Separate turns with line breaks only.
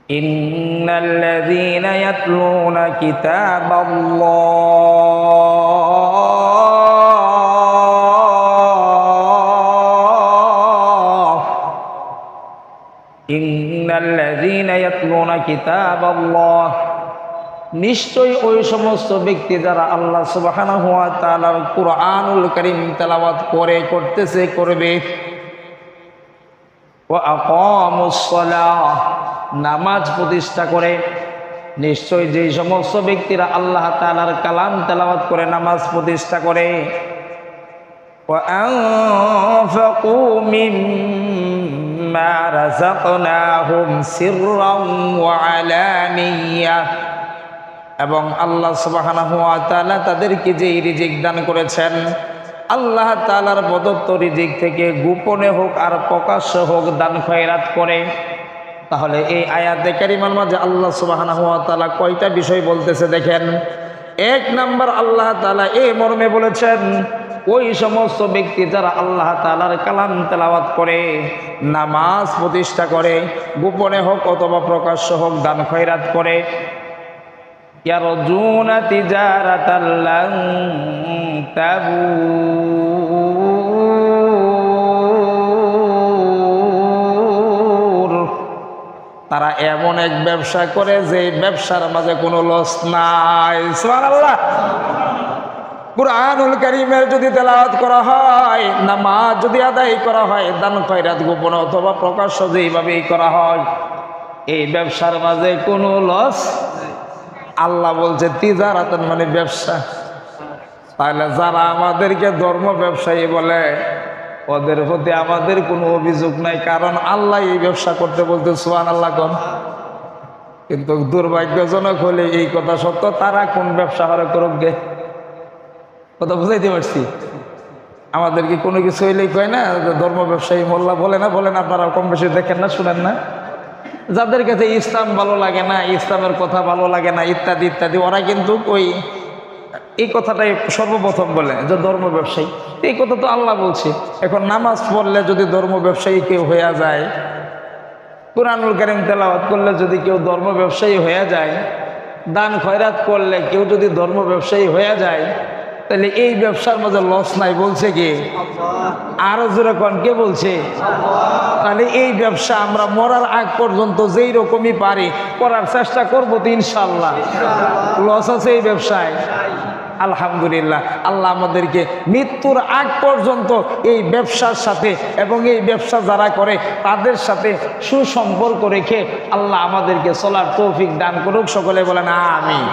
ইন্নাল্লাযীনা ইয়াতলুনা কিতাবাল্লাহ ইন্নাল্লাযীনা ইয়াতলুনা কিতাবাল্লাহ, নিশ্চয়ই ওই সমস্ত ব্যক্তি যারা আল্লাহ সুবহানাহু ওয়া তাআলার কুরআনুল কারীম তেলাওয়াত করবে। ওয়া আকামুস সালাহ, নামাজ প্রতিষ্ঠা করে। নিশ্চয় যেই সমস্ত ব্যক্তিরা আল্লাহ তাআলার কালাম তেলাওয়াত করে নামাজ প্রতিষ্ঠা করে। ওয়া আনফাকু মিম্মা রাযাকনাহুম সিররান ওয়া আলানিয়াহ, এবং আল্লাহ সুবহানাহু ওয়া তাআলা তাদেরকে যে রিজিক দান করেছেন, আল্লাহ তাআলার প্রদত্ত রিজিক থেকে গোপনে হোক আর প্রকাশ্য হোক দান খয়রাত করে। তাহলে এই আয়াতে কারিমার মাঝে আল্লাহ সুবহানাহু ওয়া তাআলা কয়টা বিষয় বলতেছে দেখেন। এক নাম্বার, আল্লাহ তাআলা এই মর্মে বলেছেন ওই সমস্ত ব্যক্তি যারা আল্লাহ তাআলার কালাম তেলাওয়াত করে, নামাজ প্রতিষ্ঠা করে, গোপনে হোক অথবা প্রকাশ্য হোক দান খয়রাত করে, ইয়ারজুনা তিজারাতাল লান তাবুর, তারা এমন এক ব্যবসা করে যে ব্যবসার মাঝে কোনো লস নাই। সুবহানাল্লাহ। কুরআনুল কারীমের যদি তেলাওয়াত করা হয়, নামাজ যদি আদায় করা হয়, দান খয়রাত গোপন অথবা প্রকাশ্য যেইভাবেই করা হয়, এই ব্যবসার মাঝে কোনো লস। আল্লাহ বলছে তিজারাতান মানে ব্যবসা। তাহলে যারা আমাদেরকে ধর্ম ব্যবসায়ী বলে, ওদের প্রতি আমাদের কোনো অভিযোগ নাই, কারণ আল্লাহ এই ব্যবসা করতে বলতে। সুবহানাল্লাহ কোন। কিন্তু দুর্ভাগ্যজনক হলে এই কথা সত্য, তারা কোন ব্যবসা হরে করুক গে। কথা বুঝাইতে পারছি? আমাদেরকে কোনো কিছু হইলেই কয় না ধর্ম ব্যবসায়ী মোল্লা, বলে না আপনারা কম বেশি দেখেন না, শুনেন না? যাদের কাছে ইসলাম ভালো লাগে না, ইসলামের কথা ভালো লাগে না, ইত্যাদি ইত্যাদি, ওরা কিন্তু এই কথাটাই সর্বপ্রথম বলে যে ধর্ম ব্যবসায়ী। এই কথা তো আল্লাহ বলছে। এখন নামাজ পড়লে যদি ধর্ম ব্যবসায়ী কেউ হয়ে যায়, কুরআনুল কারীম তেলাওয়াত করলে যদি কেউ ধর্ম ব্যবসায়ী হয়ে যায়, দান খয়রাত করলে কেউ যদি ধর্ম ব্যবসায়ী হয়ে যায়, তাহলে এই ব্যবসার মধ্যে লস নাই বলছে কে? আরো জোরে কোন, কে বলছে? তাহলে এই ব্যবসা আমরা মরার আগ পর্যন্ত যেই রকমই পারি করার চেষ্টা করবো তো ইনশাআল্লাহ। লস আছে এই ব্যবসায়? আলহামদুলিল্লাহ। আল্লাহ আমাদেরকে মৃত্যুর আগ পর্যন্ত এই ব্যবসার সাথে এবং এই ব্যবসা যারা করে তাদের সাথে সুসম্পর্ক রেখে আল্লাহ আমাদেরকে চলার তৌফিক দান করুক। সকলে বলেন আমিন।